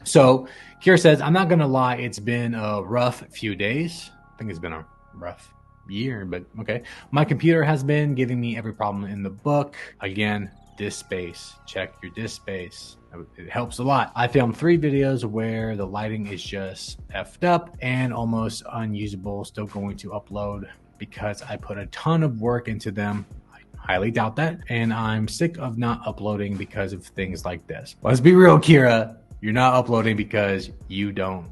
So Kyra says, I'm not going to lie, it's been a rough few days. I think it's been a rough year, but okay. My computer has been giving me every problem in the book. Again, disk space. Check your disk space. It helps a lot. I filmed 3 videos where the lighting is just effed up and almost unusable. Still going to upload because I put a ton of work into them. I highly doubt that. And I'm sick of not uploading because of things like this. Let's be real, Kyra. You're not uploading because you don't,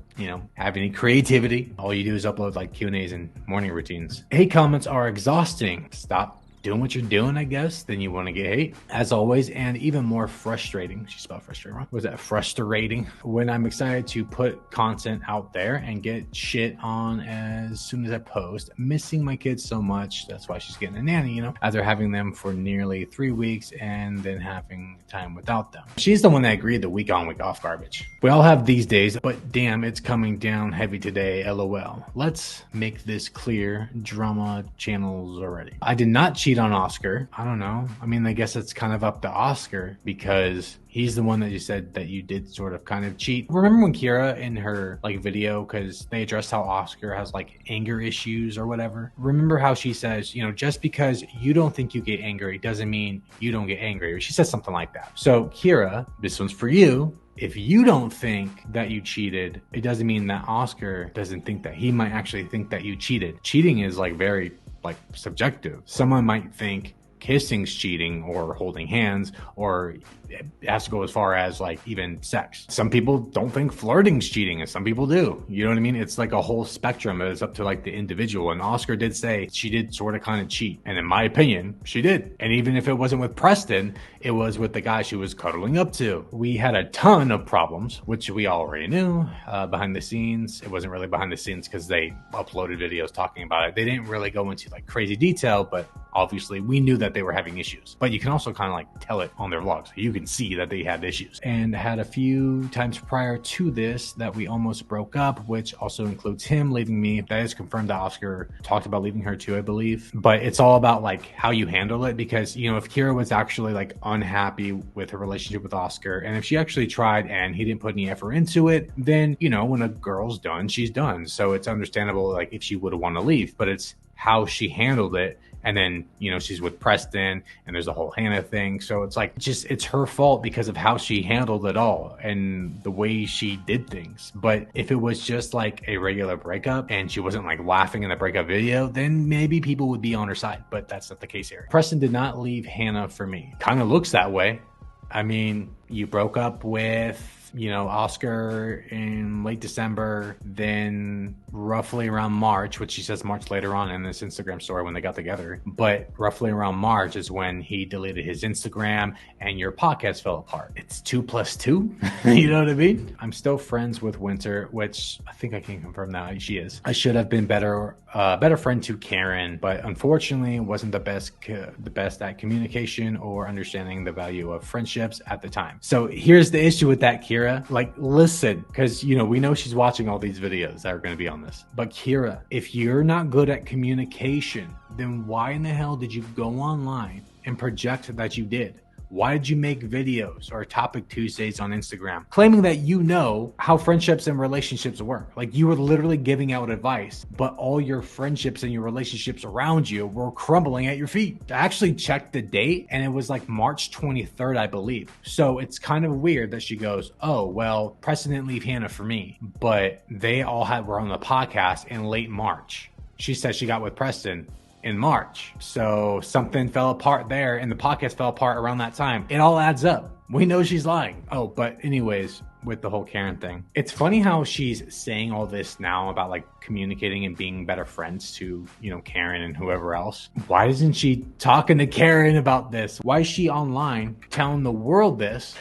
have any creativity. All you do is upload like Q&As and morning routines. Hate comments are exhausting. Stop doing what you're doing, I guess. Then you want to get hate, as always. And even more frustrating. She spelled frustrating wrong. Was that frustrating? When I'm excited to put content out there and get shit on as soon as I post. Missing my kids so much. That's why she's getting a nanny, after having them for nearly 3 weeks and then having time without them. She's the one that agreed the week on, week off garbage. We all have these days, but damn, it's coming down heavy today, LOL. Let's make this clear. Drama channels already. I did not cheat on Oscar. I don't know. I mean, I guess it's kind of up to Oscar because he's the one that you said that you did sort of kind of cheat. Remember when Kyra in her video, because they addressed how Oscar has like anger issues or whatever. Remember how she says, just because you don't think you get angry doesn't mean you don't get angry. Or she says something like that. So Kyra, this one's for you. If you don't think that you cheated, it doesn't mean that Oscar doesn't think that. He might actually think that you cheated. Cheating is very subjective. Someone might think kissing's cheating or holding hands, or it has to go as far as even sex. Some people don't think flirting's cheating and some people do. You know what I mean? It's like a whole spectrum. It's up to the individual. And Oscar did say she did sort of kind of cheat. And in my opinion, she did. And even if it wasn't with Preston, it was with the guy she was cuddling up to. We had a ton of problems, which we already knew behind the scenes. It wasn't really behind the scenes because they uploaded videos talking about it. They didn't really go into crazy detail, but obviously we knew that they were having issues. But you can also kind of tell it on their vlogs. You can see that they had issues. And had a few times prior to this that we almost broke up, which also includes him leaving me. That is confirmed that Oscar talked about leaving her too, I believe. But it's all about how you handle it, because if Kyra was actually unhappy with her relationship with Oscar, and if she actually tried and he didn't put any effort into it, then when a girl's done, she's done. So it's understandable if she would have wanted to leave, but it's how she handled it. And then, she's with Preston and there's a whole Hannah thing. So it's it's her fault because of how she handled it all and the way she did things. But if it was just a regular breakup and she wasn't laughing in the breakup video, then maybe people would be on her side. But that's not the case here. Preston did not leave Hannah for me. Kind of looks that way. I mean, you broke up with Oscar in late December, then roughly around March, which she says March later on in this Instagram story when they got together, but roughly around March is when he deleted his Instagram and your podcast fell apart. It's 2 + 2. You know what I mean? I'm still friends with Winter, which I think I can confirm now she is. I should have been better friend to Karen, but unfortunately wasn't the best at communication or understanding the value of friendships at the time. So here's the issue with that, Kyra. Listen, because we know she's watching all these videos that are going to be on this. But Kyra, if you're not good at communication, then why in the hell did you go online and project that you did? Why did you make videos or Topic Tuesdays on Instagram claiming that how friendships and relationships work? You were literally giving out advice, but all your friendships and your relationships around you were crumbling at your feet. I actually checked the date and it was March 23rd, I believe. So it's kind of weird that she goes, oh, well, Preston didn't leave Hannah for me, but they all were on the podcast in late March. She said she got with Preston in March. So something fell apart there and the podcast fell apart around that time. It all adds up. We know she's lying. Oh, but anyways, with the whole Karen thing, it's funny how she's saying all this now about communicating and being better friends to, Karen and whoever else. Why isn't she talking to Karen about this? Why is she online telling the world this,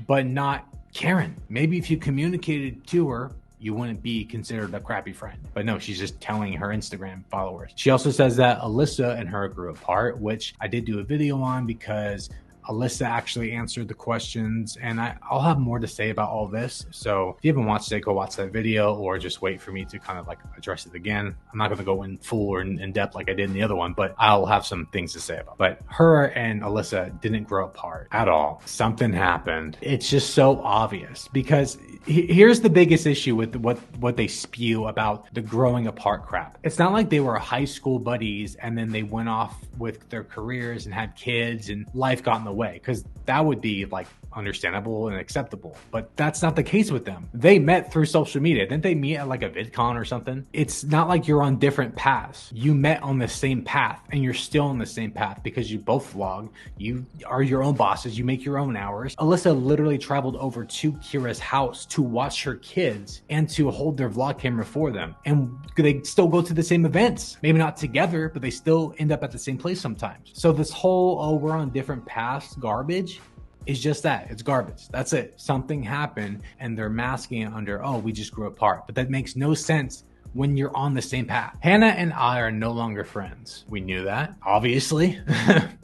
but not Karen? Maybe if you communicated to her, you wouldn't be considered a crappy friend. But no, she's just telling her Instagram followers. She also says that Alyssa and her grew apart, which I did do a video on because Alyssa actually answered the questions, and I'll have more to say about all this. So if you haven't watched it, go watch that video, or just wait for me to kind of like address it again. I'm not going to go in full or in depth like I did in the other one, but I'll have some things to say about it. But her and Alyssa didn't grow apart at all. Something happened. It's just so obvious, because here's the biggest issue with what they spew about the growing apart crap. It's not like they were high school buddies and then they went off with their careers and had kids and life got in the way, because that would be like understandable and acceptable, but that's not the case with them. They met through social media. Didn't they meet at like a VidCon or something? It's not like you're on different paths. You met on the same path, and you're still on the same path because you both vlog. You are your own bosses. You make your own hours. Alyssa literally traveled over to Kyra's house to watch her kids and to hold their vlog camera for them, and they still go to the same events. Maybe not together, but they still end up at the same place sometimes. So this whole, oh, we're on different paths garbage is just that. It's garbage. That's it. Something happened and they're masking it under, oh, we just grew apart. But that makes no sense when you're on the same path. Hannah and I are no longer friends. We knew that, obviously.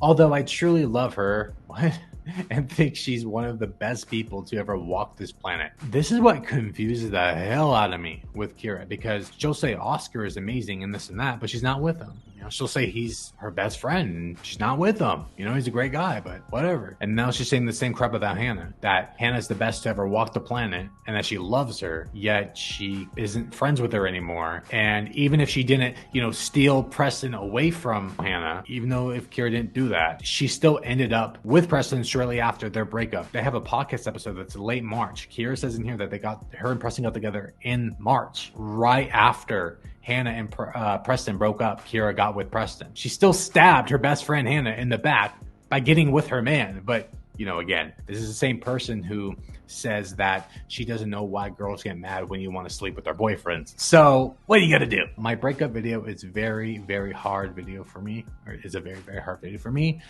Although I truly love her. What? And think she's one of the best people to ever walk this planet. This is what confuses the hell out of me with Kyra, because she'll say Oscar is amazing and this and that, but she's not with him. You know, she'll say he's her best friend and she's not with him. You know, he's a great guy, but whatever. And now she's saying the same crap about Hannah, that Hannah's the best to ever walk the planet and that she loves her, yet she isn't friends with her anymore. And even if she didn't, you know, steal Preston away from Hannah, even though if Kyra didn't do that, she still ended up with Preston shortly after their breakup. They have a podcast episode that's late March. Kyra says in here that her and Preston got together in March, right after Hannah and Preston broke up. Kyra got with Preston. She still stabbed her best friend Hannah in the back by getting with her man. But, you know, again, this is the same person who says that she doesn't know why girls get mad when you want to sleep with their boyfriends. So what are you gonna do? My breakup video is very, very hard video for me, or is a very, very hard video for me.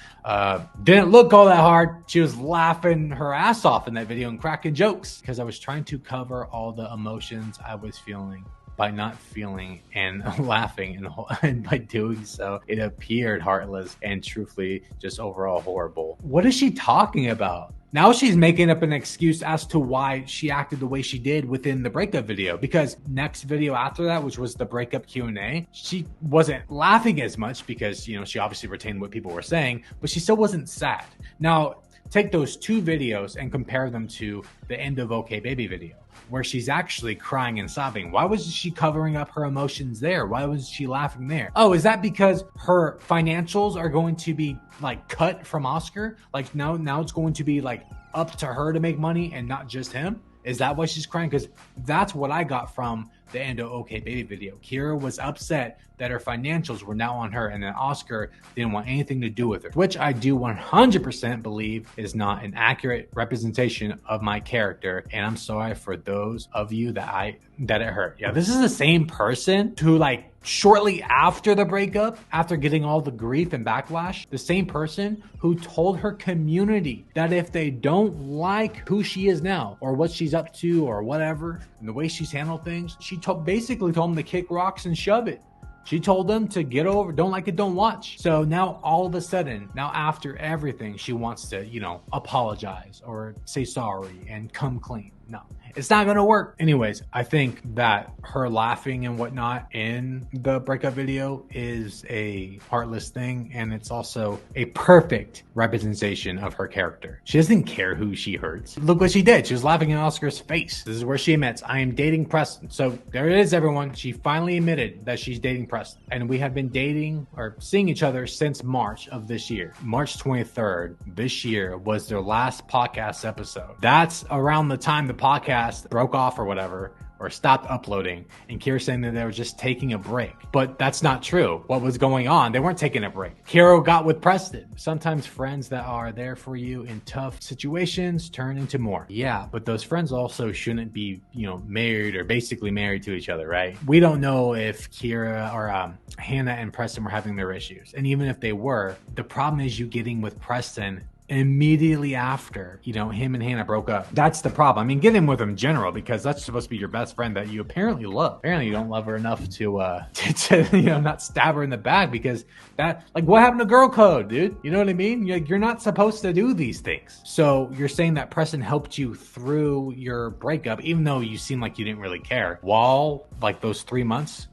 Didn't look all that hard. She was laughing her ass off in that video and cracking jokes because I was trying to cover all the emotions I was feeling by not feeling and laughing, and by doing so, it appeared heartless and truthfully just overall horrible. What is she talking about? Now she's making up an excuse as to why she acted the way she did within the breakup video, because next video after that, which was the breakup Q&A, she wasn't laughing as much because, you know, she obviously retained what people were saying, but she still wasn't sad. Now, take those two videos and compare them to the end of okbaby video, where she's actually crying and sobbing. Why was she covering up her emotions there? Why was she laughing there? Oh, is that because her financials are going to be like cut from Oscar? Like now it's going to be like up to her to make money and not just him? Is that why she's crying? Because that's what I got from the end of okbaby video. Kyra was upset that her financials were now on her and that Oscar didn't want anything to do with her, which I do 100% believe is not an accurate representation of my character. And I'm sorry for those of you that it hurt. Yeah, this is the same person who, like, shortly after the breakup, after getting all the grief and backlash, the same person who told her community that if they don't like who she is now or what she's up to or whatever, and the way she's handled things, she basically told them to kick rocks and shove it. She told them to get over, don't like it, don't watch. So now all of a sudden, now after everything, she wants to, you know, apologize or say sorry and come clean. No, it's not gonna work. Anyways, I think that her laughing and whatnot in the breakup video is a heartless thing, and it's also a perfect representation of her character. She doesn't care who she hurts. Look what she did. She was laughing in Oscar's face. This is where she admits, I am dating Preston. So there it is, everyone. She finally admitted that she's dating Preston. And we have been dating or seeing each other since March of this year. March 23rd this year was their last podcast episode. That's around the time the podcast broke off or whatever, or stopped uploading, and Kyra saying that they were just taking a break. But that's not true. What was going on? They weren't taking a break. Kyra got with Preston. Sometimes friends that are there for you in tough situations turn into more. Yeah, but those friends also shouldn't be, you know, married or basically married to each other, right? We don't know if Kyra or Hannah and Preston were having their issues. And even if they were, the problem is you getting with Preston immediately after, him and Hannah broke up. That's the problem. I mean, get in with him in general, because that's supposed to be your best friend that you apparently love. Apparently you don't love her enough to not stab her in the back, because that, like, what happened to girl code, dude? You know what I mean? You're not supposed to do these things. So you're saying that Preston helped you through your breakup, even though you seem like you didn't really care. While, like, those 3 months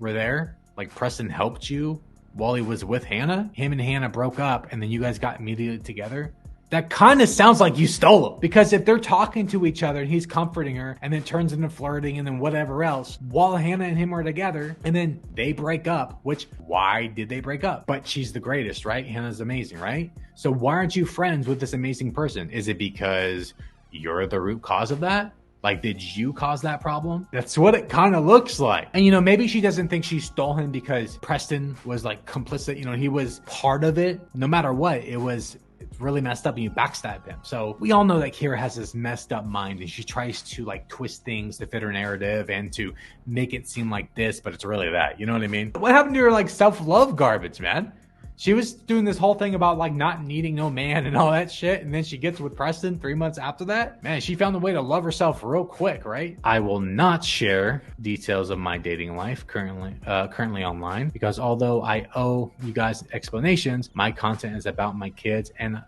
were there, like, Preston helped you while he was with Hannah. Him and Hannah broke up, and then you guys got immediately together. That kind of sounds like you stole him, because if they're talking to each other and he's comforting her, and then turns into flirting and then whatever else while Hannah and him are together, and then they break up, which, why did they break up? But she's the greatest, right? Hannah's amazing, right? So why aren't you friends with this amazing person? Is it because you're the root cause of that? Like, did you cause that problem? That's what it kind of looks like. And, maybe she doesn't think she stole him because Preston was, like, complicit. He was part of it. No matter what, it's really messed up, and you backstabbed him. So we all know that Kyra has this messed up mind, and she tries to, like, twist things to fit her narrative and to make it seem like this, but it's really that. You know what I mean? What happened to her, like, self-love garbage, man? She was doing this whole thing about, like, not needing no man and all that shit, and then she gets with Preston 3 months after that. Man, she found a way to love herself real quick, right? I will not share details of my dating life currently online, because although I owe you guys explanations, my content is about my kids and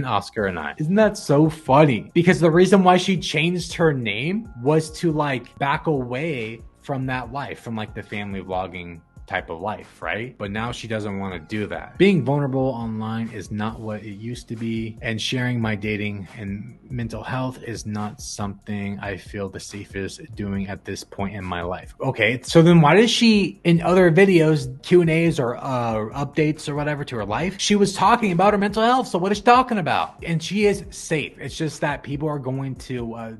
Oscar and I. Isn't that so funny? Because the reason why she changed her name was to, like, back away from that life, from, like, the family vlogging type of life, right? But now she doesn't want to do that. Being vulnerable online is not what it used to be, and sharing my dating and mental health is not something I feel the safest doing at this point in my life. Okay, so then why does she, in other videos, Q&As or updates or whatever to her life, she was talking about her mental health? So what is she talking about? And she is safe. It's just that people are going to,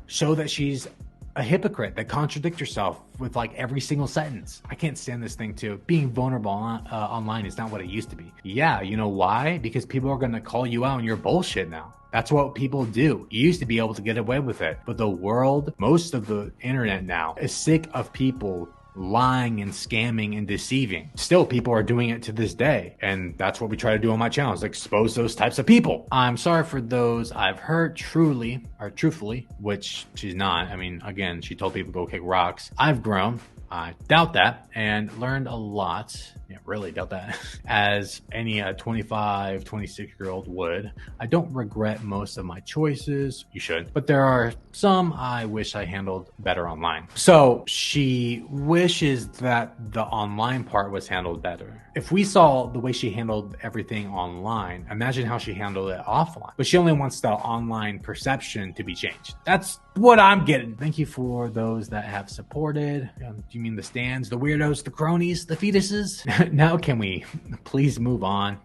show that she's a hypocrite, that contradict herself with, like, every single sentence. I can't stand this thing too. Being vulnerable online is not what it used to be. Yeah, you know why? Because people are going to call you out on your bullshit now. That's what people do. You used to be able to get away with it, but the world, most of the internet now, is sick of people lying and scamming and deceiving. Still, people are doing it to this day, and that's what we try to do on my channel, is expose those types of people. I'm sorry for those I've hurt, truthfully, which she's not. I mean, again, she told people to go kick rocks. I've grown. I doubt that, and learned a lot. Yeah, really doubt that. As any 25, 26-year-old would. I don't regret most of my choices. You should. But there are some I wish I handled better online. So she wishes that the online part was handled better. If we saw the way she handled everything online, imagine how she handled it offline. But she only wants the online perception to be changed. That's what I'm getting. Thank you for those that have supported. Do you mean the stands, the weirdos, the cronies, the fetuses? Now can we please move on?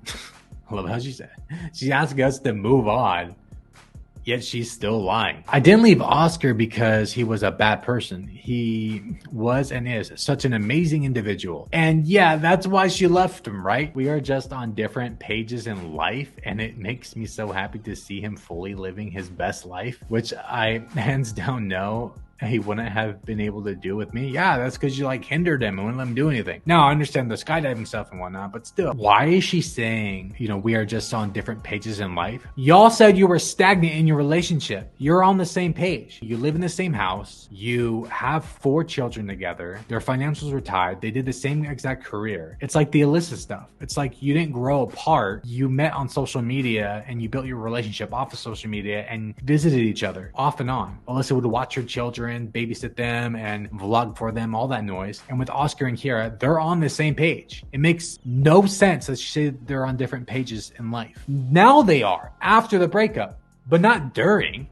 I love how she said. She asked us to move on, yet she's still lying. I didn't leave Oscar because he was a bad person. He was and is such an amazing individual. And yeah, that's why she left him, right? We are just on different pages in life, and it makes me so happy to see him fully living his best life, which I hands down know he wouldn't have been able to do with me. Yeah, that's because you, like, hindered him and wouldn't let him do anything. Now, I understand the skydiving stuff and whatnot, but still, why is she saying, we are just on different pages in life? Y'all said you were stagnant in your relationship. You're on the same page. You live in the same house. You have 4 children together. Their financials were tied. They did the same exact career. It's like the Alyssa stuff. It's like you didn't grow apart. You met on social media, and you built your relationship off of social media and visited each other off and on. Alyssa would watch her children, babysit them, and vlog for them, all that noise. And with Oscar and Kyra, they're on the same page. It makes no sense that she said they're on different pages in life. Now they are, after the breakup, but not during.